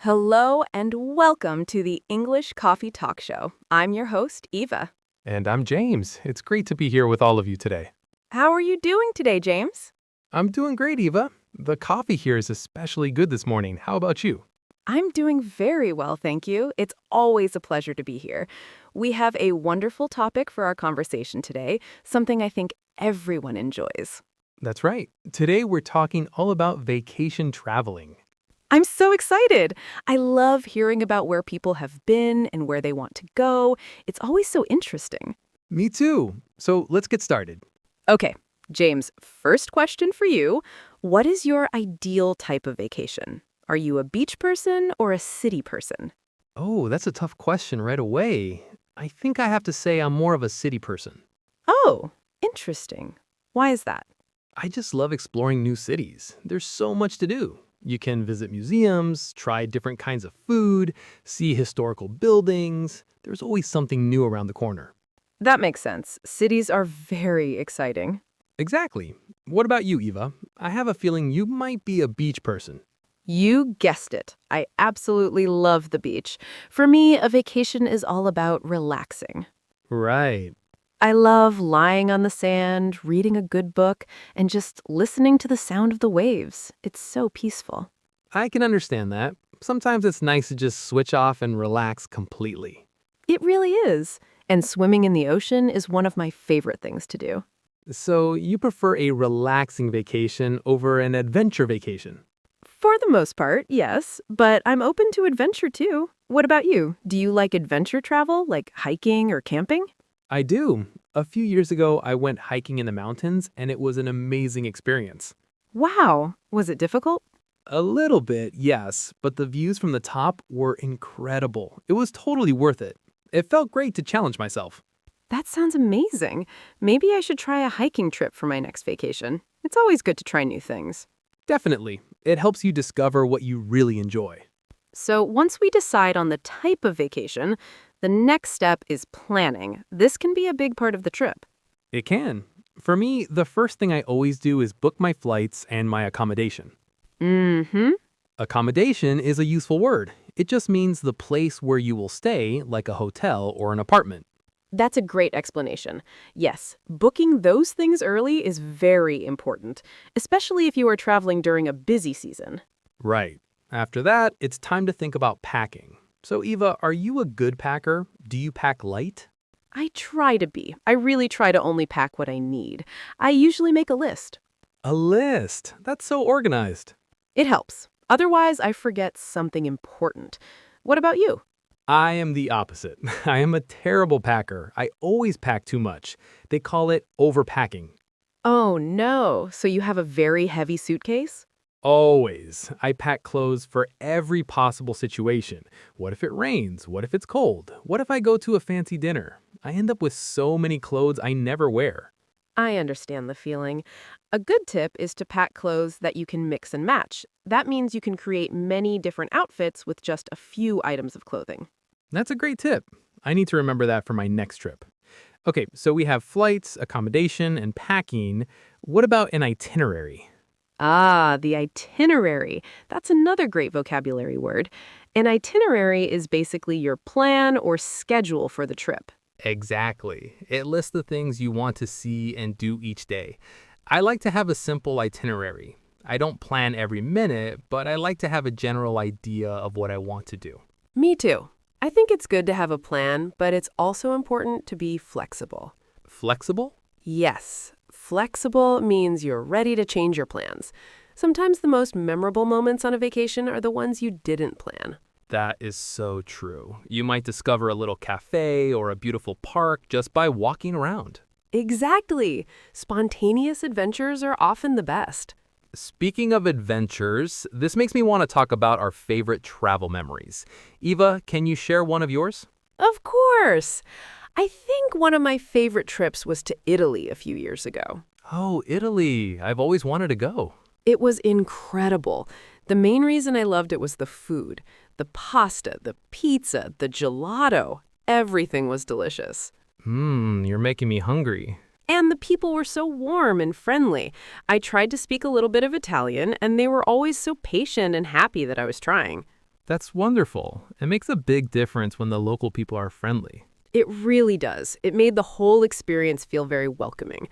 Hello and welcome to the English Coffee Talk Show. I'm your host, Eva. And I'm James. It's great to be here with all of you today. How are you doing today, James? I'm doing great, Eva. The coffee here is especially good this morning. How about you? I'm doing very well, thank you. It's always a pleasure to be here. We have a wonderful topic for our conversation today, something I think everyone enjoys. That's right. Today we're talking all about vacation traveling. I'm so excited. I love hearing about where people have been and where they want to go. It's always so interesting. Me too. So let's get started. Okay, James, first question for you. What is your ideal type of vacation? Are you a beach person or a city person? Oh, that's a tough question right away. I think I have to say I'm more of a city person. Oh, interesting. Why is that? I just love exploring new cities. There's so much to do. You can visit museums, try different kinds of food, see historical buildings. There's always something new around the corner. That makes sense. Cities are very exciting. Exactly. What about you, Eva? I have a feeling you might be a beach person. You guessed it. I absolutely love the beach. For me, a vacation is all about relaxing. Right. I love lying on the sand, reading a good book, and just listening to the sound of the waves. It's so peaceful. I can understand that. Sometimes it's nice to just switch off and relax completely. It really is. And swimming in the ocean is one of my favorite things to do. So you prefer a relaxing vacation over an adventure vacation? For the most part, yes, but I'm open to adventure too. What about you? Do you like adventure travel, like hiking or camping? I do. A few years ago, I went hiking in the mountains, and it was an amazing experience. Wow, was it difficult? A little bit, yes, but the views from the top were incredible. It was totally worth it. It felt great to challenge myself. That sounds amazing. Maybe I should try a hiking trip for my next vacation. It's always good to try new things. Definitely. It helps you discover what you really enjoy. So once we decide on the type of vacation, the next step is planning. This can be a big part of the trip. It can. For me, the first thing I always do is book my flights and my accommodation. Mm-hmm. Accommodation is a useful word. It just means the place where you will stay, like a hotel or an apartment. That's a great explanation. Yes, booking those things early is very important, especially if you are traveling during a busy season. Right. After that, it's time to think about packing. So, Eva, are you a good packer? Do you pack light? I try to be. I really try to only pack what I need. I usually make a list. A list. That's so organized. It helps. Otherwise, I forget something important. What about you? I am the opposite. I am a terrible packer. I always pack too much. They call it overpacking. Oh, no. So you have a very heavy suitcase? Always. I pack clothes for every possible situation. What if it rains? What if it's cold? What if I go to a fancy dinner? I end up with so many clothes I never wear. I understand the feeling. A good tip is to pack clothes that you can mix and match. That means you can create many different outfits with just a few items of clothing. That's a great tip. I need to remember that for my next trip. Okay, so we have flights, accommodation, and packing. What about an itinerary? Ah, the itinerary. That's another great vocabulary word. An itinerary is basically your plan or schedule for the trip. Exactly. It lists the things you want to see and do each day. I like to have a simple itinerary. I don't plan every minute, but I like to have a general idea of what I want to do. Me too. I think it's good to have a plan, but it's also important to be flexible. Flexible? Yes, flexible means you're ready to change your plans. Sometimes the most memorable moments on a vacation are the ones you didn't plan. That is so true. You might discover a little cafe or a beautiful park just by walking around. Exactly. Spontaneous adventures are often the best. Speaking of adventures, this makes me want to talk about our favorite travel memories. Eva, can you share one of yours? Of course. I think one of my favorite trips was to Italy a few years ago. Oh, Italy. I've always wanted to go. It was incredible. The main reason I loved it was the food. The pasta, the pizza, the gelato. Everything was delicious. You're making me hungry. And the people were so warm and friendly. I tried to speak a little bit of Italian, and they were always so patient and happy that I was trying. That's wonderful. It makes a big difference when the local people are friendly. It really does. It made the whole experience feel very welcoming.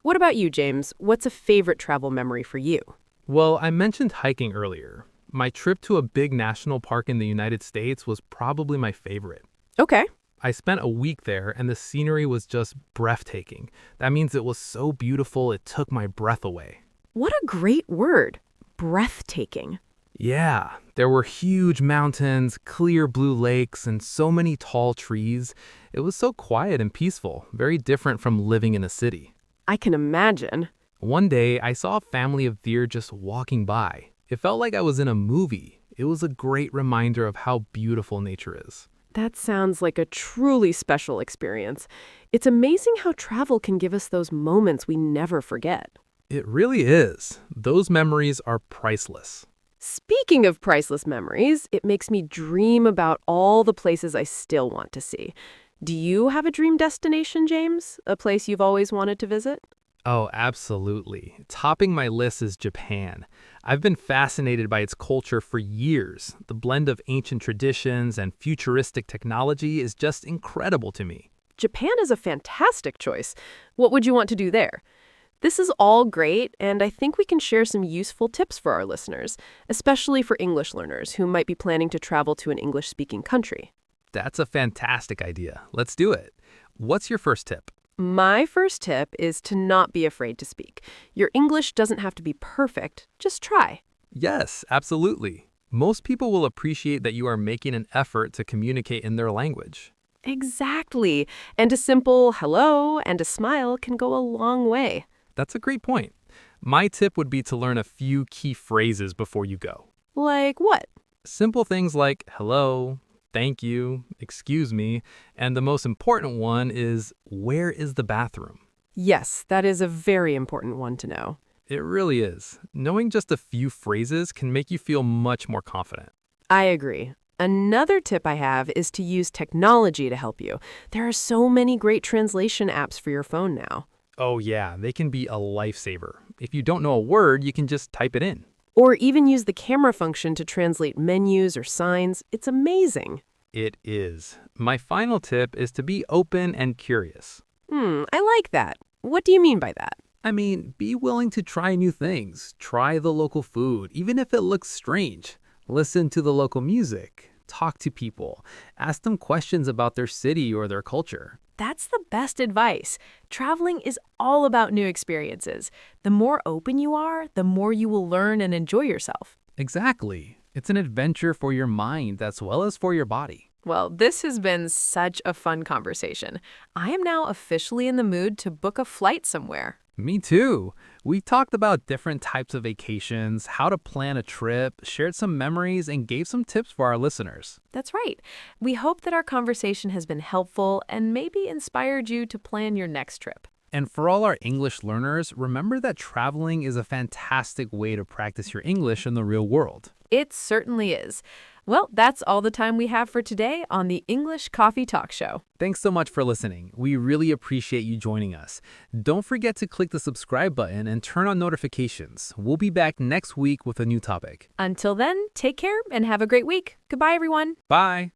What about you, James? What's a favorite travel memory for you? Well, I mentioned hiking earlier. My trip to a big national park in the United States was probably my favorite. Okay. I spent a week there and the scenery was just breathtaking. That means it was so beautiful it took my breath away. What a great word. Breathtaking. Yeah, there were huge mountains, clear blue lakes, and so many tall trees. It was so quiet and peaceful, very different from living in a city. I can imagine. One day, I saw a family of deer just walking by. It felt like I was in a movie. It was a great reminder of how beautiful nature is. That sounds like a truly special experience. It's amazing how travel can give us those moments we never forget. It really is. Those memories are priceless. Speaking of priceless memories, it makes me dream about all the places I still want to see. Do you have a dream destination, James? A place you've always wanted to visit? Oh, absolutely. Topping my list is Japan. I've been fascinated by its culture for years. The blend of ancient traditions and futuristic technology is just incredible to me. Japan is a fantastic choice. What would you want to do there? This is all great, and I think we can share some useful tips for our listeners, especially for English learners who might be planning to travel to an English-speaking country. That's a fantastic idea. Let's do it. What's your first tip? My first tip is to not be afraid to speak. Your English doesn't have to be perfect, just try. Yes, absolutely. Most people will appreciate that you are making an effort to communicate in their language. Exactly. And a simple hello and a smile can go a long way. That's a great point. My tip would be to learn a few key phrases before you go. Like what? Simple things like hello, thank you, excuse me, and the most important one is where is the bathroom? Yes, that is a very important one to know. It really is. Knowing just a few phrases can make you feel much more confident. I agree. Another tip I have is to use technology to help you. There are so many great translation apps for your phone now. Oh yeah, they can be a lifesaver. If you don't know a word, you can just type it in. Or even use the camera function to translate menus or signs. It's amazing. It is. My final tip is to be open and curious. I like that. What do you mean by that? I mean, be willing to try new things. Try the local food, even if it looks strange. Listen to the local music. Talk to people. Ask them questions about their city or their culture. That's the best advice. Traveling is all about new experiences. The more open you are, the more you will learn and enjoy yourself. Exactly. It's an adventure for your mind as well as for your body. Well, this has been such a fun conversation. I am now officially in the mood to book a flight somewhere. Me too. We talked about different types of vacations, how to plan a trip, shared some memories, and gave some tips for our listeners. That's right. We hope that our conversation has been helpful and maybe inspired you to plan your next trip. And for all our English learners, remember that traveling is a fantastic way to practice your English in the real world. It certainly is. Well, that's all the time we have for today on the English Coffee Talk Show. Thanks so much for listening. We really appreciate you joining us. Don't forget to click the subscribe button and turn on notifications. We'll be back next week with a new topic. Until then, take care and have a great week. Goodbye, everyone. Bye.